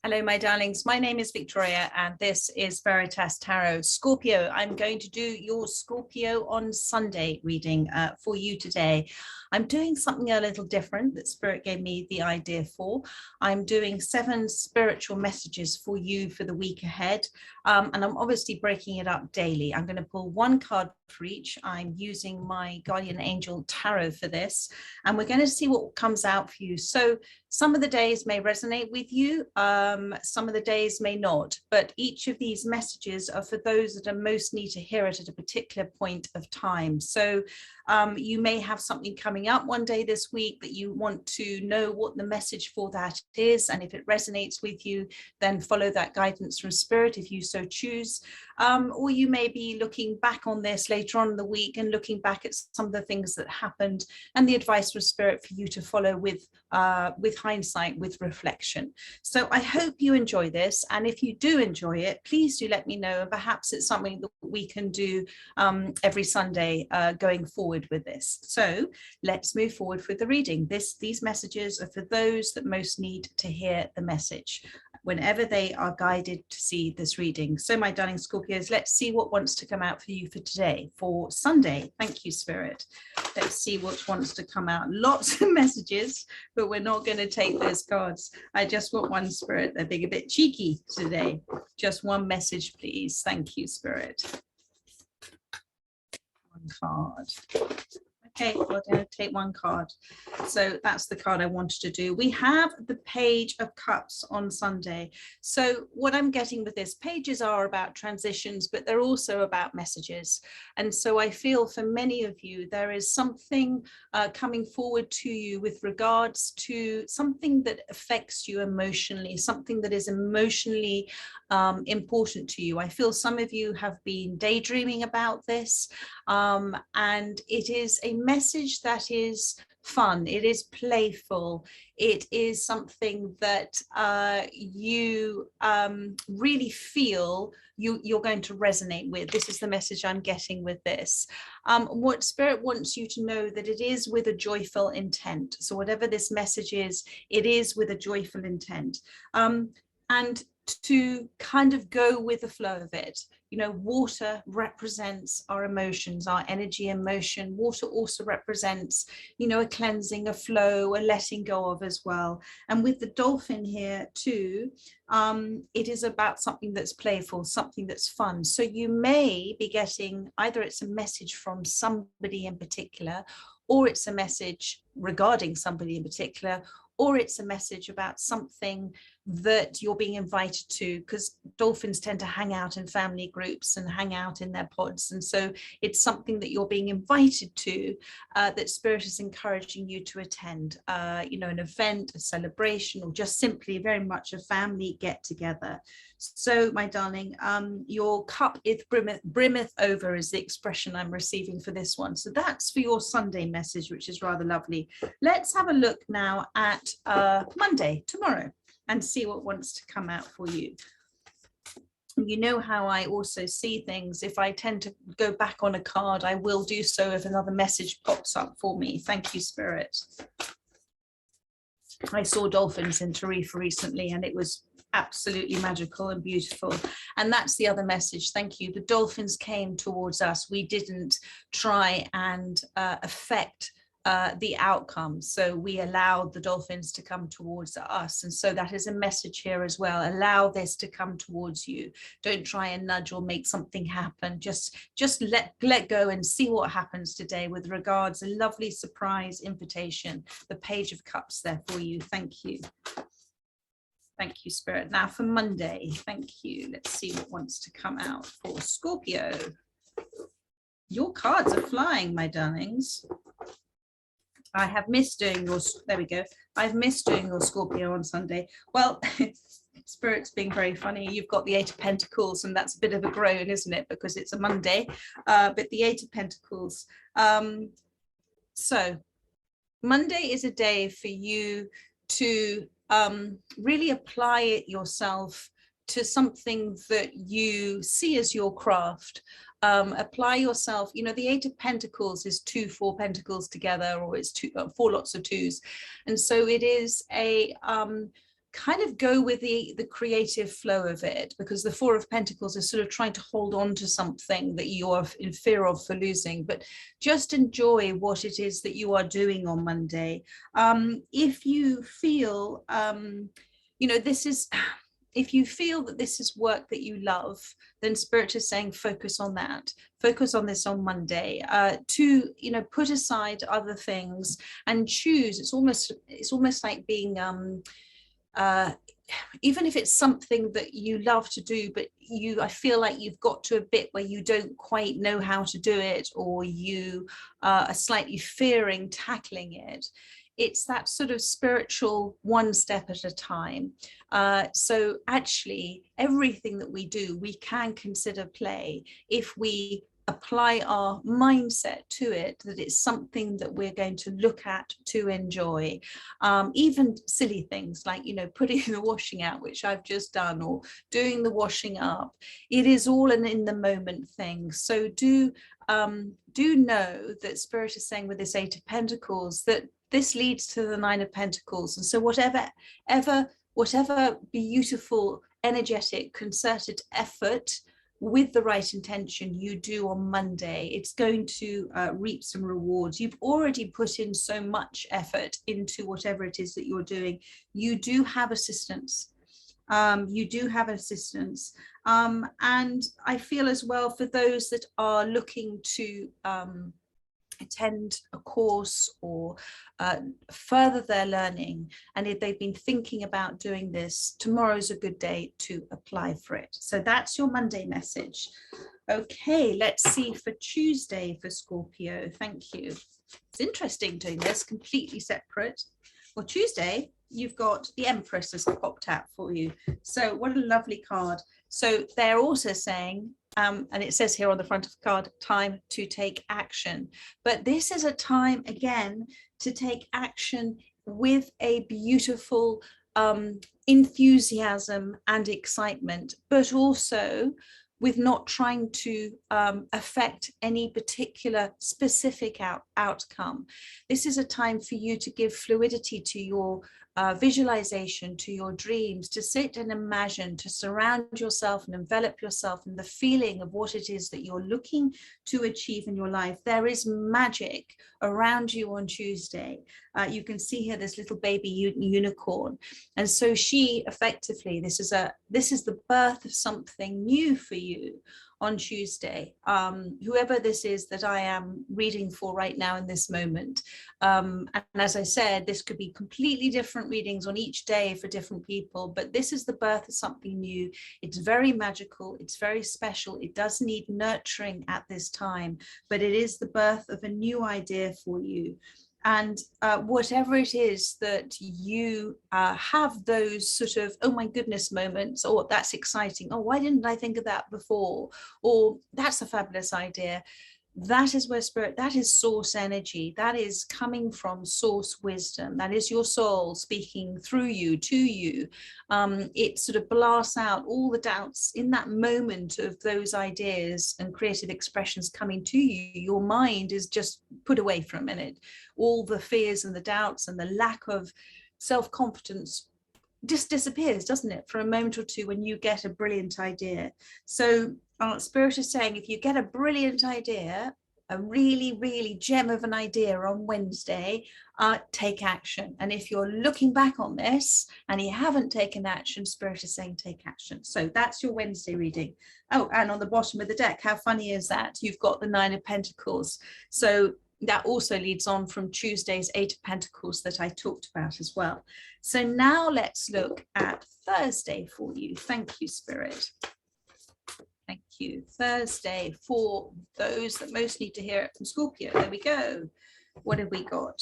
Hello, my darlings. My name is Victoria, and this is Veritas Tarot. Scorpio, I'm going to do your Scorpio on Sunday reading for you today. I'm doing something a little different that Spirit gave me the idea for. I'm doing 7 spiritual messages for you for the week ahead, and I'm obviously breaking it up daily. I'm going to pull 1 card for each. I'm using my Guardian Angel Tarot for this, and we're going to see what comes out for you. So some of the days may resonate with you, some of the days may not, but each of these messages are for those that are most need to hear it at a particular point of time. So you may have something coming up one day this week that you want to know what the message for that is, and if it resonates with you, then follow that guidance from Spirit if you so choose. Or you may be looking back on this later on in the week and looking back at some of the things that happened and the advice from Spirit for you to follow with hindsight, with reflection. So I hope you enjoy this, and if you do enjoy it, please do let me know, and perhaps it's something that we can do every Sunday going forward with this. So let's move forward with the reading. These messages are for those that most need to hear the message whenever they are guided to see this reading. So my darling Scorpios, let's see what wants to come out for you for today, for Sunday. Thank you, Spirit. Let's see what wants to come out. Lots of messages, but we're not going to take those cards. I just want one, Spirit. They're being a bit cheeky today. Just one message, please. Thank you, Spirit. 1 card. Okay, we're going to take 1 card. So that's the card I wanted to do. We have the Page of Cups on Sunday. So what I'm getting with this, pages are about transitions, but they're also about messages. And so I feel for many of you, there is something coming forward to you with regards to something that affects you emotionally, something that is emotionally important to you. I feel some of you have been daydreaming about this, and it is a message that is fun, it is playful, it is something that you really feel you're going to resonate with. This is the message I'm getting with this. What Spirit wants you to know, that it is with a joyful intent. So whatever this message is, it is with a joyful intent. And to kind of go with the flow of it. You know, water represents our emotions, our energy and motion. Water also represents, you know, a cleansing, a flow, a letting go of as well. And with the dolphin here too, it is about something that's playful, something that's fun. So you may be getting, either it's a message from somebody in particular, or it's a message regarding somebody in particular, or it's a message about something that you're being invited to, because dolphins tend to hang out in family groups and hang out in their pods. And so it's something that you're being invited to, that Spirit is encouraging you to attend, you know, an event, a celebration, or just simply very much a family get together. So my darling, your cup is brimmeth over is the expression I'm receiving for this one. So that's for your Sunday message, which is rather lovely. Let's have a look now at Monday, tomorrow, and see what wants to come out for you. You know how I also see things. If I tend to go back on a card, I will do so if another message pops up for me. Thank you, Spirit. I saw dolphins in Tarifa recently, and it was absolutely magical and beautiful. And that's the other message. Thank you. The dolphins came towards us. We didn't try and affect the outcome. So we allowed the dolphins to come towards us. And so that is a message here as well. Allow this to come towards you. Don't try and nudge or make something happen. Just let go and see what happens today with regards. A lovely surprise invitation. The Page of Cups there for you. Thank you. Thank you, Spirit. Now for Monday. Thank you. Let's see what wants to come out for Scorpio. Your cards are flying, my darlings. I have missed doing your, there we go. I've missed doing your Scorpio on Sunday. Well, Spirit's being very funny. You've got the 8 of Pentacles, and that's a bit of a groan, isn't it? Because it's a Monday, but the 8 of Pentacles. So Monday is a day for you to really apply it yourself to something that you see as your craft. Apply yourself, you know, the 8 of Pentacles is 2 4 pentacles together, or it's 4 lots of 2s. And so it is a kind of go with the creative flow of it, because the Four of Pentacles is sort of trying to hold on to something that you are in fear of for losing, but just enjoy what it is that you are doing on Monday. If you feel, you know, this is, if you feel that this is work that you love, then Spirit is saying focus on that. Focus on this on Monday. To, you know, put aside other things and choose. It's almost like being even if it's something that you love to do, but I feel like you've got to a bit where you don't quite know how to do it, or you are slightly fearing tackling it. It's that sort of spiritual one step at a time. So actually, everything that we do, we can consider play if we apply our mindset to it, that it's something that we're going to look at to enjoy. Even silly things like, you know, putting the washing out, which I've just done, or doing the washing up. It is all an in the moment thing. So do know that Spirit is saying with this Eight of Pentacles that this leads to the Nine of Pentacles. And so whatever beautiful, energetic, concerted effort with the right intention you do on Monday, it's going to reap some rewards. You've already put in so much effort into whatever it is that you're doing. You do have assistance. You do have assistance. And I feel as well, for those that are looking to attend a course or further their learning, and if they've been thinking about doing this, tomorrow's a good day to apply for it. So that's your Monday message. Okay, let's see for Tuesday for Scorpio. Thank you. It's interesting doing this completely separate. Well, Tuesday, you've got the Empress has popped out for you. So what a lovely card. So they're also saying, and it says here on the front of the card, time to take action. But this is a time, again, to take action with a beautiful enthusiasm and excitement, but also with not trying to affect any particular specific outcome. This is a time for you to give fluidity to your visualization, to your dreams, to sit and imagine, to surround yourself and envelop yourself in the feeling of what it is that you're looking to achieve in your life. There is magic around you on Tuesday. You can see here this little baby unicorn. And so she effectively, this is the birth of something new for you on Tuesday. Whoever this is that I am reading for right now in this moment. And as I said, this could be completely different readings on each day for different people, but this is the birth of something new. It's very magical. It's very special. It does need nurturing at this time, but it is the birth of a new idea for you. And whatever it is that you have those sort of, oh my goodness moments, or that's exciting, oh, why didn't I think of that before, or that's a fabulous idea, that is where Spirit, that is source energy, that is coming from source wisdom, that is your soul speaking through you, to you. It sort of blasts out all the doubts in that moment of those ideas and creative expressions coming to you. Your mind is just put away for a minute. All the fears and the doubts and the lack of self-confidence just disappears, doesn't it, for a moment or two when you get a brilliant idea. So Spirit is saying, if you get a brilliant idea, a really, really gem of an idea on Wednesday, take action. And if you're looking back on this and you haven't taken action, Spirit is saying take action. So that's your Wednesday reading. Oh, and on the bottom of the deck, how funny is that? You've got the Nine of Pentacles. So that also leads on from Tuesday's Eight of Pentacles that I talked about as well. So now let's look at Thursday for you. Thank you, Spirit. Thank you. Thursday for those that most need to hear it from Scorpio. There we go. What have we got?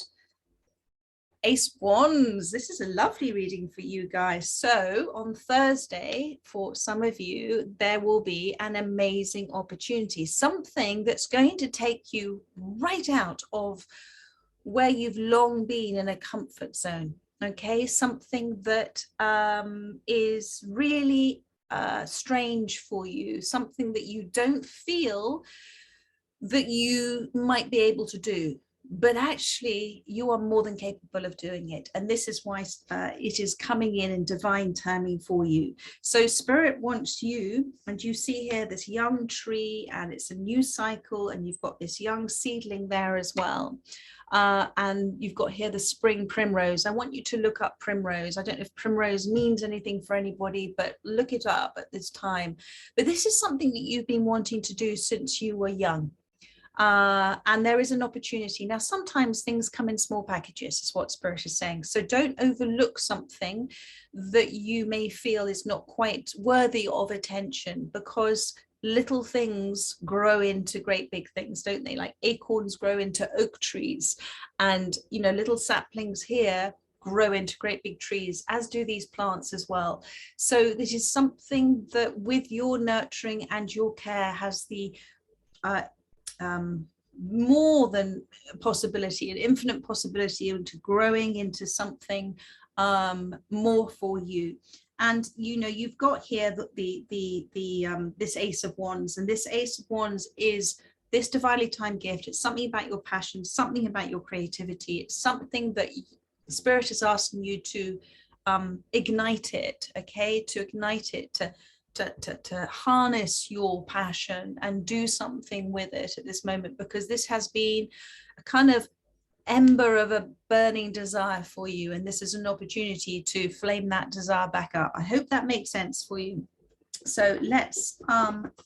Ace Wands. This is a lovely reading for you guys. So on Thursday, for some of you, there will be an amazing opportunity, something that's going to take you right out of where you've long been in a comfort zone. Okay, something that is really strange for you, something that you don't feel that you might be able to do. but actually you are more than capable of doing it. And this is why it is coming in divine timing for you. So Spirit wants you, and you see here this young tree, and it's a new cycle, and you've got this young seedling there as well. And you've got here the spring primrose. I want you to look up primrose. I don't know if primrose means anything for anybody, but look it up at this time. But this is something that you've been wanting to do since you were young. And there is an opportunity. Now, sometimes things come in small packages, is what Spirit is saying. So don't overlook something that you may feel is not quite worthy of attention, because little things grow into great big things, don't they? Like acorns grow into oak trees, and, you know, little saplings here grow into great big trees, as do these plants as well. So this is something that with your nurturing and your care has the more than possibility, an infinite possibility into growing into something more for you. And you know, you've got here this Ace of Wands, and this Ace of Wands is this divinely timed gift. It's something about your passion, something about your creativity. It's something that Spirit is asking you to ignite it, okay, to ignite it, to harness your passion and do something with it at this moment, because this has been a kind of ember of a burning desire for you, and this is an opportunity to flame that desire back up. I hope that makes sense for you. So let's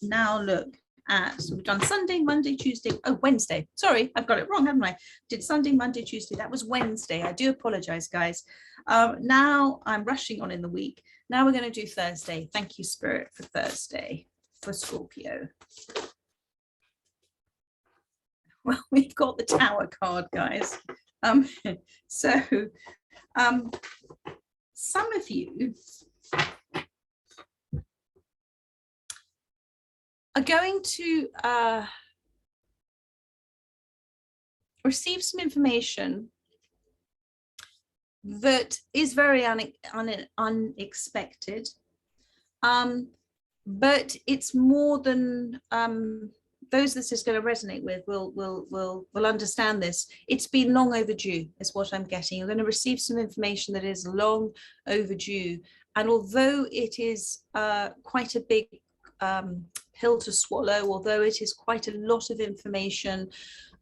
now look at, so we've done Sunday, Monday, Tuesday, oh, Wednesday. Sorry, I've got it wrong, haven't I? Did Sunday, Monday, Tuesday. That was Wednesday. I do apologize, guys. Now I'm rushing on in the week. Now we're going to do Thursday. Thank you, Spirit, for Thursday for Scorpio. Well, we've got the Tower card, guys. Some of you are going to receive some information that is very unexpected, but it's more than those this is going to resonate with will understand this. It's been long overdue, is what I'm getting. You're going to receive some information that is long overdue, and although it is quite a big pill to swallow, although it is quite a lot of information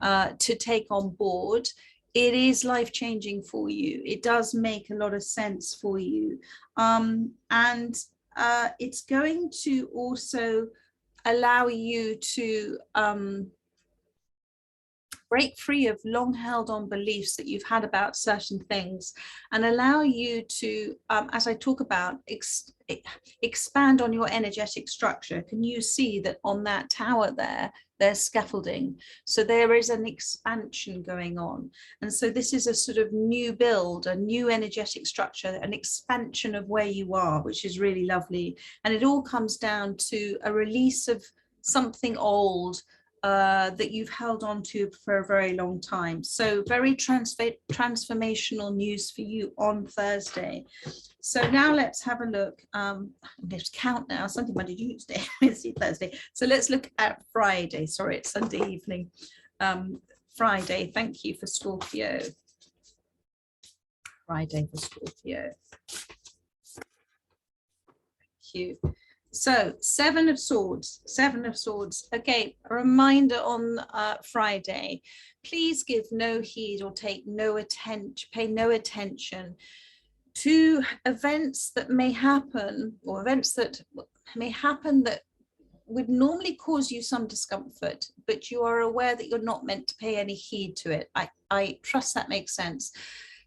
to take on board, it is life-changing for you. It does make a lot of sense for you, and it's going to also allow you to break free of long held on beliefs that you've had about certain things, and allow you to, as I talk about, expand on your energetic structure. Can you see that on that tower there, there's scaffolding? So there is an expansion going on. And so this is a sort of new build, a new energetic structure, an expansion of where you are, which is really lovely. And it all comes down to a release of something old that you've held on to for a very long time. So very transformational news for you on Thursday. So now let's have a look. I'm going to count now. Sunday, Monday, Tuesday, Wednesday, Thursday. So let's look at Friday. Sorry, it's Sunday evening. Friday, thank you for Scorpio. Friday for Scorpio. Thank you. So Seven of Swords. Okay, a reminder on Friday. Please give no heed or take no attention, pay no attention to events that may happen, or events that may happen that would normally cause you some discomfort, but you are aware that you're not meant to pay any heed to it. I trust that makes sense.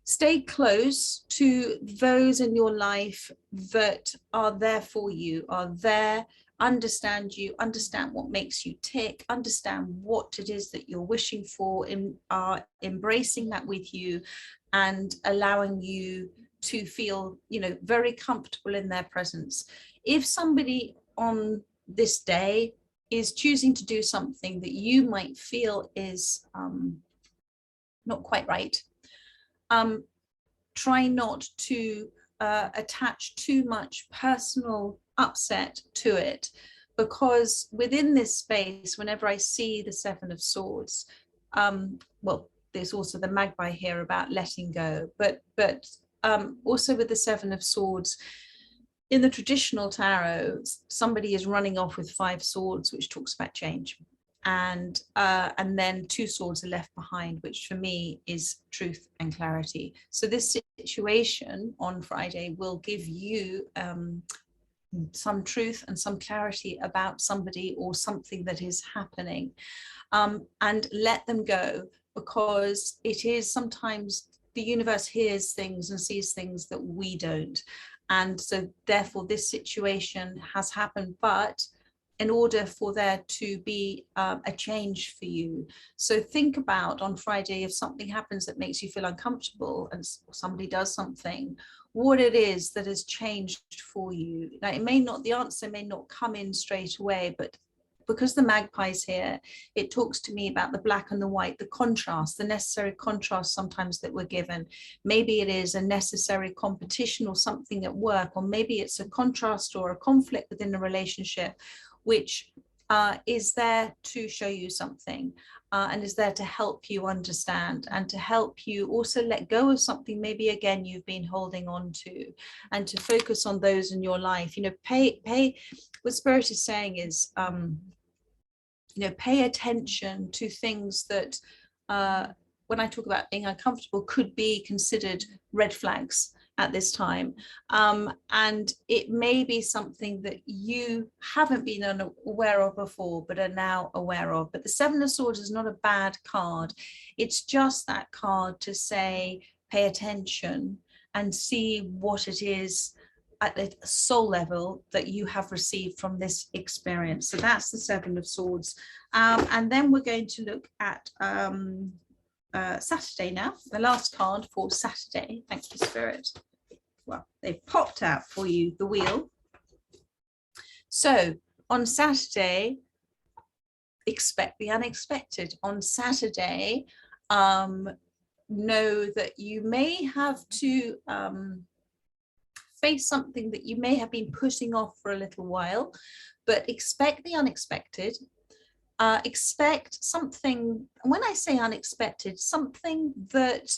Stay close to those in your life that are there for you, are there, understand you, understand what makes you tick, understand what it is that you're wishing for, are embracing that with you and allowing you to feel, you know, very comfortable in their presence. If somebody on this day is choosing to do something that you might feel is not quite right, try not to attach too much personal upset to it, because within this space, whenever I see the Seven of Swords, well, there's also the magpie here about letting go, but also with the Seven of Swords, in the traditional tarot, somebody is running off with 5 swords, which talks about change. And then 2 swords are left behind, which for me is truth and clarity. So this situation on Friday will give you some truth and some clarity about somebody or something that is happening, and let them go, because it is sometimes the universe hears things and sees things that we don't. And so therefore this situation has happened, but in order for there to be a change for you. So think about on Friday, if something happens that makes you feel uncomfortable and somebody does something, what it is that has changed for you. Now, it may not, the answer may not come in straight away, but because the magpie's here, it talks to me about the black and the white, the contrast, the necessary contrast sometimes that we're given. Maybe it is a necessary competition or something at work, or maybe it's a contrast or a conflict within a relationship, which is there to show you something, and is there to help you understand and to help you also let go of something maybe again you've been holding on to, and to focus on those in your life. You know, pay what Spirit is saying is you know, pay attention to things that when I talk about being uncomfortable could be considered red flags at this time, and it may be something that you haven't been aware of before but are now aware of. But the Seven of Swords is not a bad card, it's just that card to say pay attention and see what it is at the soul level that you have received from this experience. So that's the Seven of Swords, and then we're going to look at Saturday now, the last card for Saturday. Thank you, Spirit. Well, they've popped out for you the wheel. So on Saturday, expect the unexpected. On Saturday, know that you may have to face something that you may have been putting off for a little while, but expect the unexpected. Expect something, when I say unexpected, something that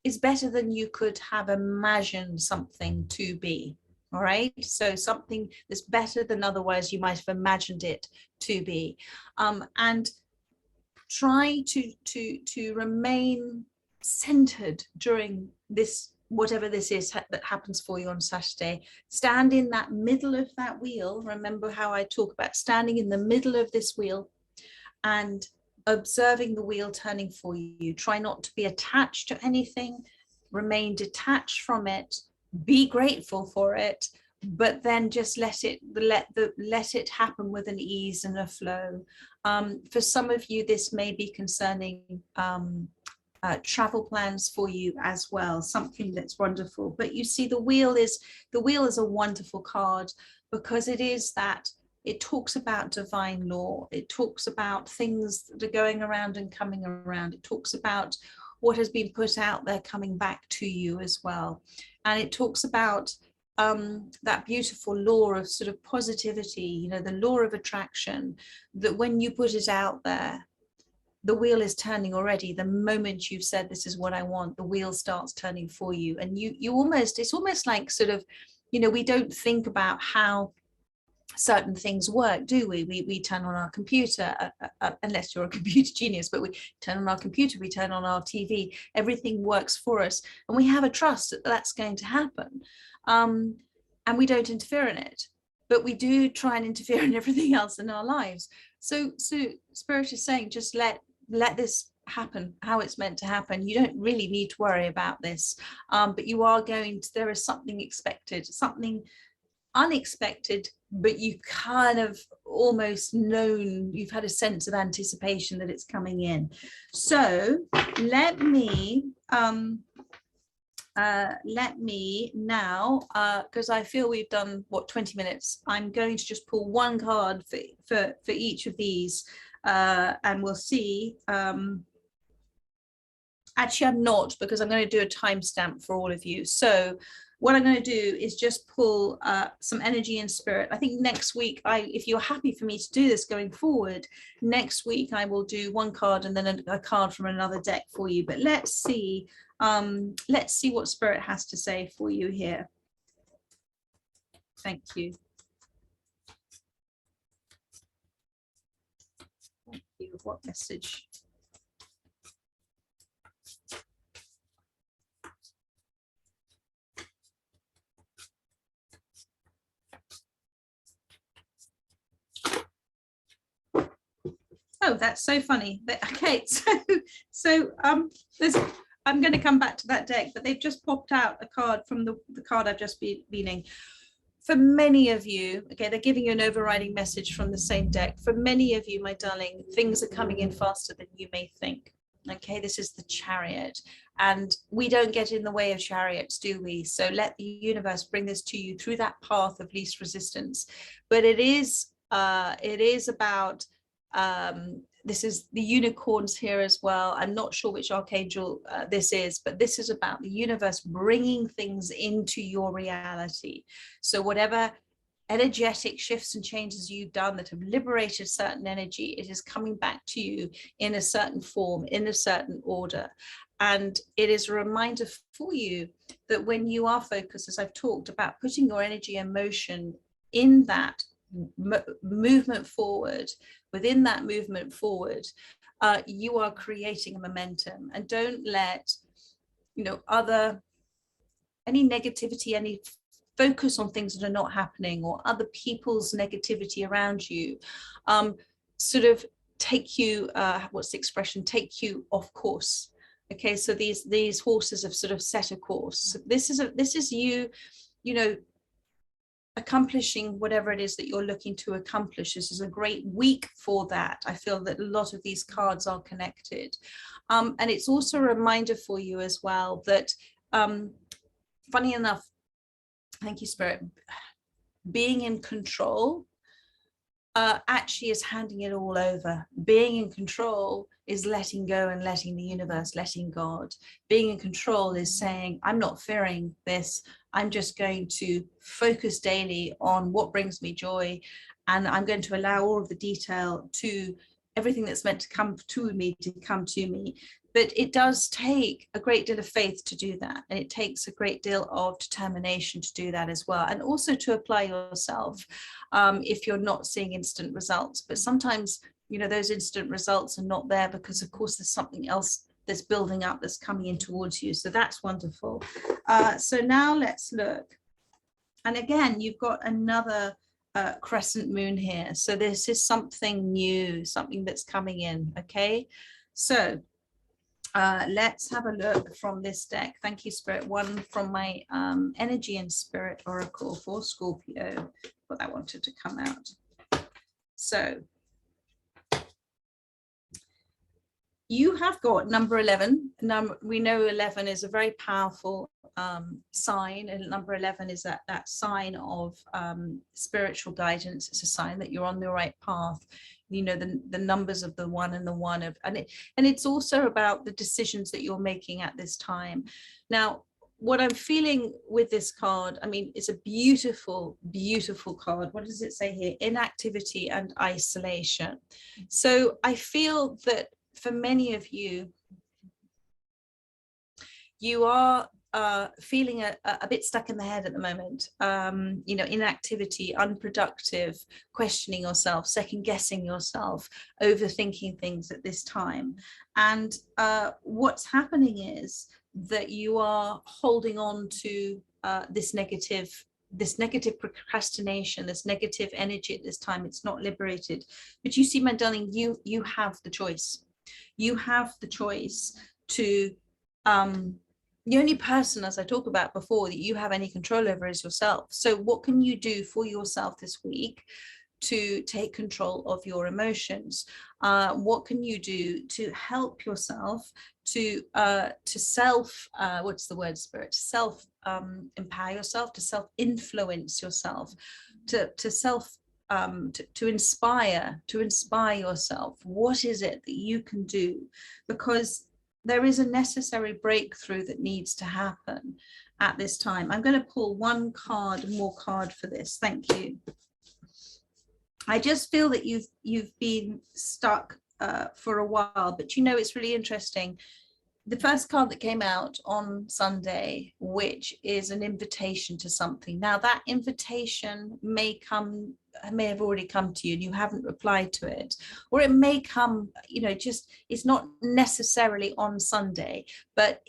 is better than you could have imagined something to be. All right, so something that's better than otherwise you might have imagined it to be, and try to remain centered during this, whatever this is that happens for you on Saturday. Stand in that middle of that wheel. Remember how I talk about standing in the middle of this wheel and observing the wheel turning for you. Try not to be attached to anything, remain detached from it, be grateful for it, but then just let it happen with an ease and a flow. For some of you, this may be concerning travel plans for you as well, something that's wonderful. But you see, the wheel is a wonderful card, because it is that it talks about divine law, it talks about things that are going around and coming around, it talks about what has been put out there coming back to you as well, and it talks about that beautiful law of sort of positivity, you know, the law of attraction, that when you put it out there, the wheel is turning already. The moment you've said, this is what I want, the wheel starts turning for you. And you almost, it's almost like sort of, you know, we don't think about how certain things work, do we? We turn on our computer, unless you're a computer genius, but we turn on our computer, we turn on our TV, everything works for us. And we have a trust that that's going to happen. And we don't interfere in it, but we do try and interfere in everything else in our lives. So Spirit is saying, just let this happen how it's meant to happen. You don't really need to worry about this, but you are going to, there is something expected, something unexpected, but you kind of almost known, you've had a sense of anticipation that it's coming in. So let me now, because I feel we've done what, 20 minutes, I'm going to just pull one card for each of these, and we'll see Actually, I'm not, because I'm going to do a timestamp for all of you. So what I'm going to do is just pull some energy and spirit. I think next week, if you're happy for me to do this going forward, next week I will do one card and then a card from another deck for you. But let's see what spirit has to say for you here. Thank you. Thank you. What message? Oh, that's so funny. But okay, I'm going to come back to that deck, but they've just popped out a card from the card I've just been reading. For many of you, okay, they're giving you an overriding message from the same deck. For many of you, my darling, things are coming in faster than you may think. Okay, this is the Chariot, and we don't get in the way of chariots, do we? So let the universe bring this to you through that path of least resistance. But it is about this is the unicorns here as well. I'm not sure which archangel this is, but this is about the universe bringing things into your reality. So whatever energetic shifts and changes you've done that have liberated certain energy, it is coming back to you in a certain form, in a certain order. And it is a reminder for you that when you are focused, as I've talked about, putting your energy and motion in that movement forward, within that movement forward, you are creating a momentum. And don't let, any negativity, any focus on things that are not happening, or other people's negativity around you, sort of take you, what's the expression, take you off course. Okay, so these horses have sort of set a course. So this is you, accomplishing whatever it is that you're looking to accomplish. This is a great week for that. I feel that a lot of these cards are connected. And it's also a reminder for you as well that, funny enough, thank you, Spirit, being in control actually is handing it all over. Being in control is letting go and letting the universe, letting God. Being in control is saying, I'm not fearing this. I'm just going to focus daily on what brings me joy. And I'm going to allow all of the detail to everything that's meant to come to me to come to me. But it does take a great deal of faith to do that. And it takes a great deal of determination to do that as well. And also to apply yourself if you're not seeing instant results. But sometimes, those instant results are not there because, of course, there's something else that's building up, that's coming in towards you. So that's wonderful. So now let's look. And again, you've got another crescent moon here. So this is something new, something that's coming in. Okay. So let's have a look from this deck. Thank you, Spirit. One from my Energy and Spirit Oracle for Scorpio. But I wanted to come out. So you have got number 11. We know 11 is a very powerful sign, and number 11 is that sign of spiritual guidance. It's a sign that you're on the right path. The numbers of the one and the one of, and it's also about the decisions that you're making at this time. Now, what I'm feeling with this card, I mean, it's a beautiful, beautiful card. What does it say here? Inactivity and isolation. So I feel that for many of you, you are feeling a bit stuck in the head at the moment, inactivity, unproductive, questioning yourself, second guessing yourself, overthinking things at this time. And what's happening is that you are holding on to this negative procrastination, this negative energy at this time. It's not liberated. But you see, my darling, you have the choice. You have the choice to the only person, as I talked about before, that you have any control over is yourself. So what can you do for yourself this week to take control of your emotions? What can you do to help yourself to self, what's the word, Spirit? Self empower yourself, to self influence yourself, to self to inspire yourself. What is it that you can do? Because there is a necessary breakthrough that needs to happen at this time. I'm going to pull one more card for this. Thank you. I just feel that you've been stuck for a while, but you know, it's really interesting. The first card that came out on Sunday, which is an invitation to something. Now that invitation may have already come to you and you haven't replied to it, or it may come, you know, just, it's not necessarily on Sunday, but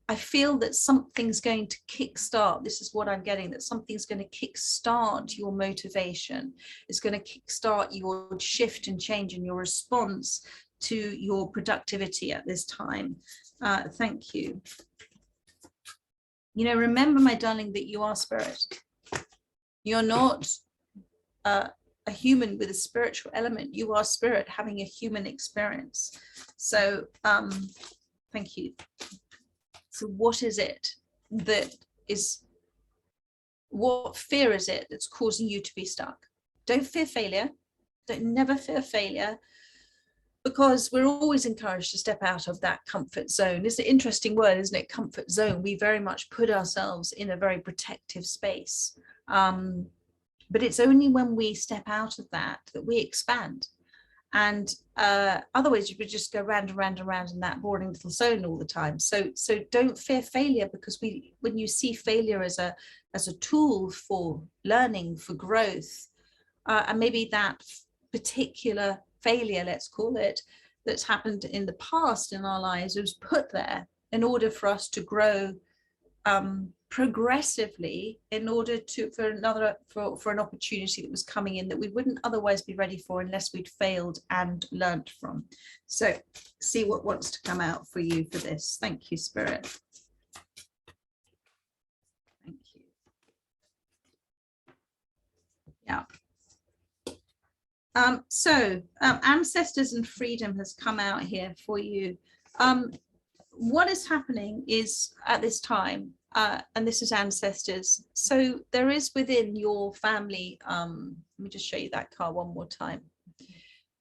I feel that something's going to kickstart. This is what I'm getting, that something's going to kickstart your motivation. It's going to kickstart your shift and change in your response to your productivity at this time. Thank you. You know, remember, my darling, that you are spirit. You're not a human with a spiritual element. You are spirit having a human experience. So thank you. So what is it that is, what fear is it that's causing you to be stuck? Don't fear failure. Never fear failure, because we're always encouraged to step out of that comfort zone. It's an interesting word, isn't it? Comfort zone. We very much put ourselves in a very protective space. But it's only when we step out of that we expand. And otherwise you would just go round and round and round in that boring little zone all the time. So don't fear failure, because when you see failure as a tool for learning, for growth, and maybe that particular failure, let's call it, that's happened in the past in our lives, was put there in order for us to grow progressively, in order for an opportunity that was coming in that we wouldn't otherwise be ready for unless we'd failed and learnt from. So see what wants to come out for you for this. Thank you, Spirit. Thank you. Yeah. Ancestors and freedom has come out here for you. What is happening is, at this time, and this is ancestors, so there is within your family, let me just show you that card one more time.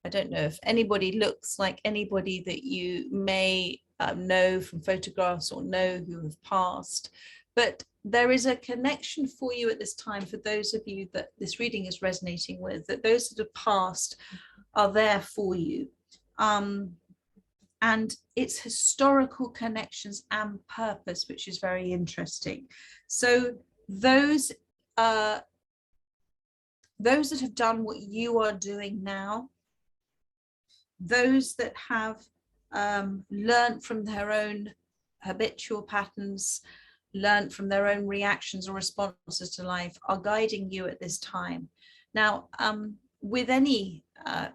I don't know if anybody looks like anybody that you may know from photographs or know who have passed, but there is a connection for you at this time, for those of you that this reading is resonating with, that those that have passed are there for you. And it's historical connections and purpose, which is very interesting. So those that have done what you are doing now, those that have learned from their own habitual patterns, learned from their own reactions or responses to life, are guiding you at this time. Now, with any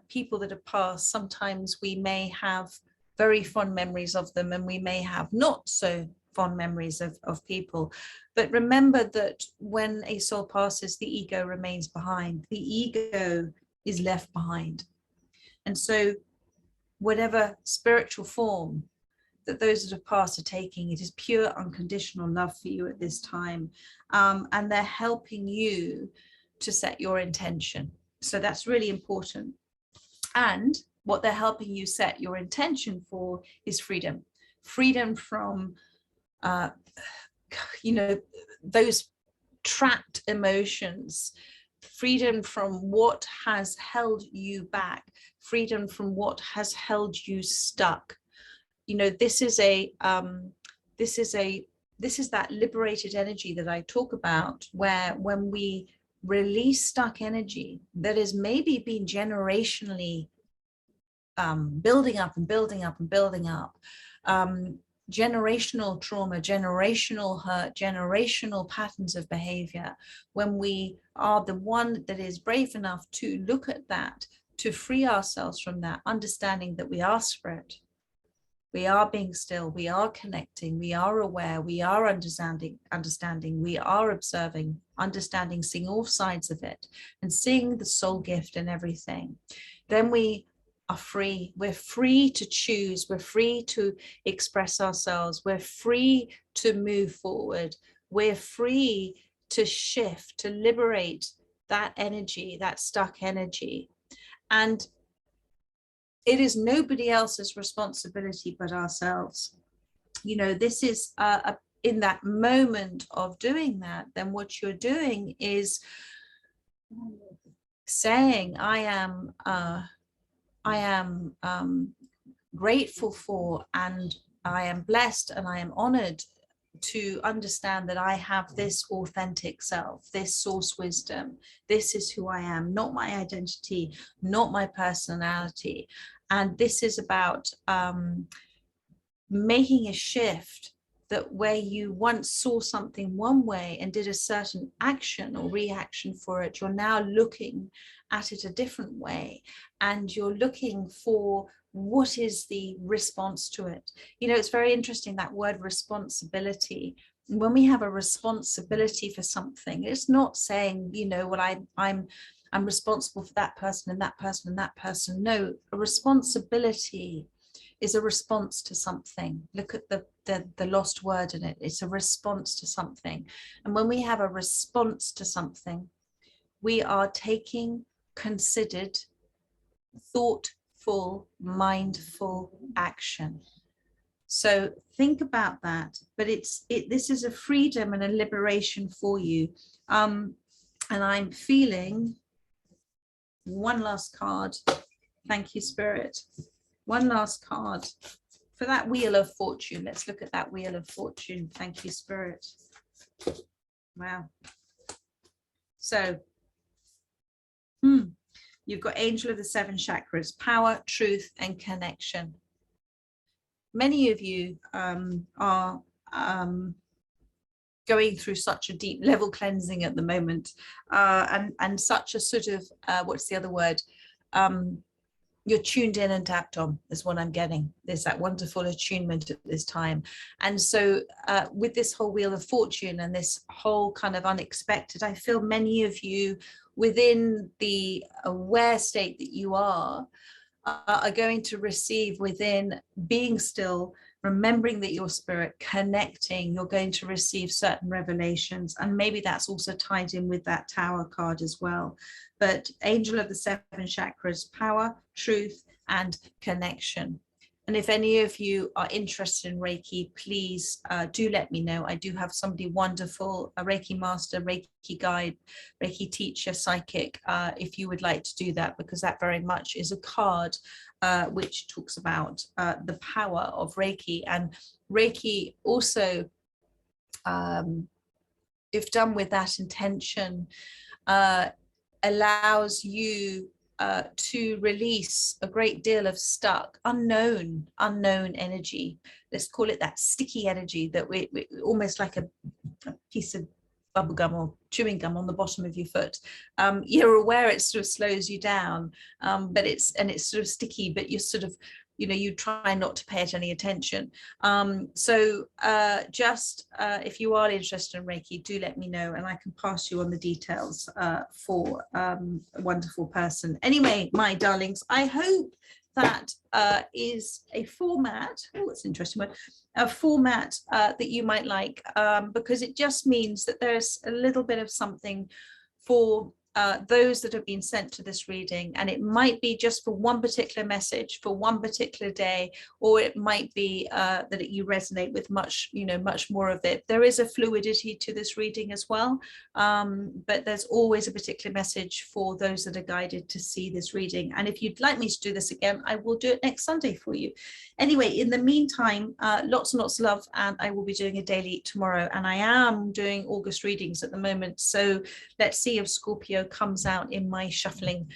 people that have passed, sometimes we may have very fond memories of them, and we may have not so fond memories of people. But remember that when a soul passes, the ego remains behind. The ego is left behind. And so whatever spiritual form that those that have passed are taking, it is pure unconditional love for you at this time. And they're helping you to set your intention. So that's really important. And what they're helping you set your intention for is freedom. Freedom from, you know, those trapped emotions, freedom from what has held you back, freedom from what has held you stuck. You know, this is that liberated energy that I talk about, where when we release stuck energy that has maybe been generationally building up and building up and building up, generational trauma, generational hurt, generational patterns of behavior, when we are the one that is brave enough to look at that, to free ourselves from that, understanding that we are spirit, we are being still, we are connecting, we are aware, we are understanding, we are observing, understanding, seeing all sides of it, and seeing the soul gift and everything, then we are free. We're free to choose. We're free to express ourselves. We're free to move forward. We're free to shift, to liberate that energy, that stuck energy. And it is nobody else's responsibility but ourselves. You know, this is in that moment of doing that, then what you're doing is saying, I am grateful for, and I am blessed, and I am honored to understand that I have this authentic self, this source wisdom. This is who I am, not my identity, not my personality. And this is about making a shift, that where you once saw something one way and did a certain action or reaction for it, you're now looking at it a different way, and you're looking for what is the response to it. You know, it's very interesting, that word responsibility. When we have a responsibility for something, it's not saying, you know, well, I'm responsible for that person and that person and that person. No, a responsibility is a response to something. Look at the lost word in it. It's a response to something. And when we have a response to something, we are taking considered, thoughtful, mindful action. So think about that. But this is a freedom and a liberation for you. And I'm feeling one last card. Thank you, Spirit. One last card for that Wheel of Fortune. Let's look at that Wheel of Fortune. Thank you, Spirit. Wow. So, you've got Angel of the Seven Chakras, power, truth, and connection. Many of you are going through such a deep level cleansing at the moment, and such a sort of, what's the other word? You're tuned in and tapped on is what I'm getting. There's that wonderful attunement at this time. And so with this whole Wheel of Fortune and this whole kind of unexpected, I feel many of you within the aware state that you are going to receive, within being still, remembering that your spirit, connecting, you're going to receive certain revelations. And maybe that's also tied in with that Tower card as well. But Angel of the Seven Chakras, power, truth, and connection. And if any of you are interested in Reiki, please do let me know. I do have somebody wonderful, a Reiki master, Reiki guide, Reiki teacher, psychic, if you would like to do that, because that very much is a card which talks about the power of Reiki. And Reiki also, if done with that intention, allows you to release a great deal of stuck, unknown energy. Let's call it that sticky energy that we almost like a piece of bubble gum or chewing gum on the bottom of your foot. You're aware it sort of slows you down, but it's sort of sticky, but you're sort of, you know, you try not to pay it any attention. So just if you are interested in Reiki, do let me know, and I can pass you on the details for a wonderful person. Anyway, my darlings, I hope that is a format, oh, that's an interesting one, a format that you might like, because it just means that there's a little bit of something for those that have been sent to this reading, and it might be just for one particular message for one particular day, or it might be that you resonate with much more of it. There is a fluidity to this reading as well, but there's always a particular message for those that are guided to see this reading. And if you'd like me to do this again, I will do it next Sunday for you. Anyway, in the meantime, lots and lots of love, and I will be doing a daily tomorrow, and I am doing August readings at the moment, so let's see if Scorpio comes out in my shuffling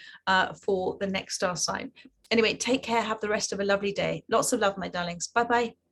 for the next star sign. Anyway, take care, have the rest of a lovely day. Lots of love, my darlings. Bye bye.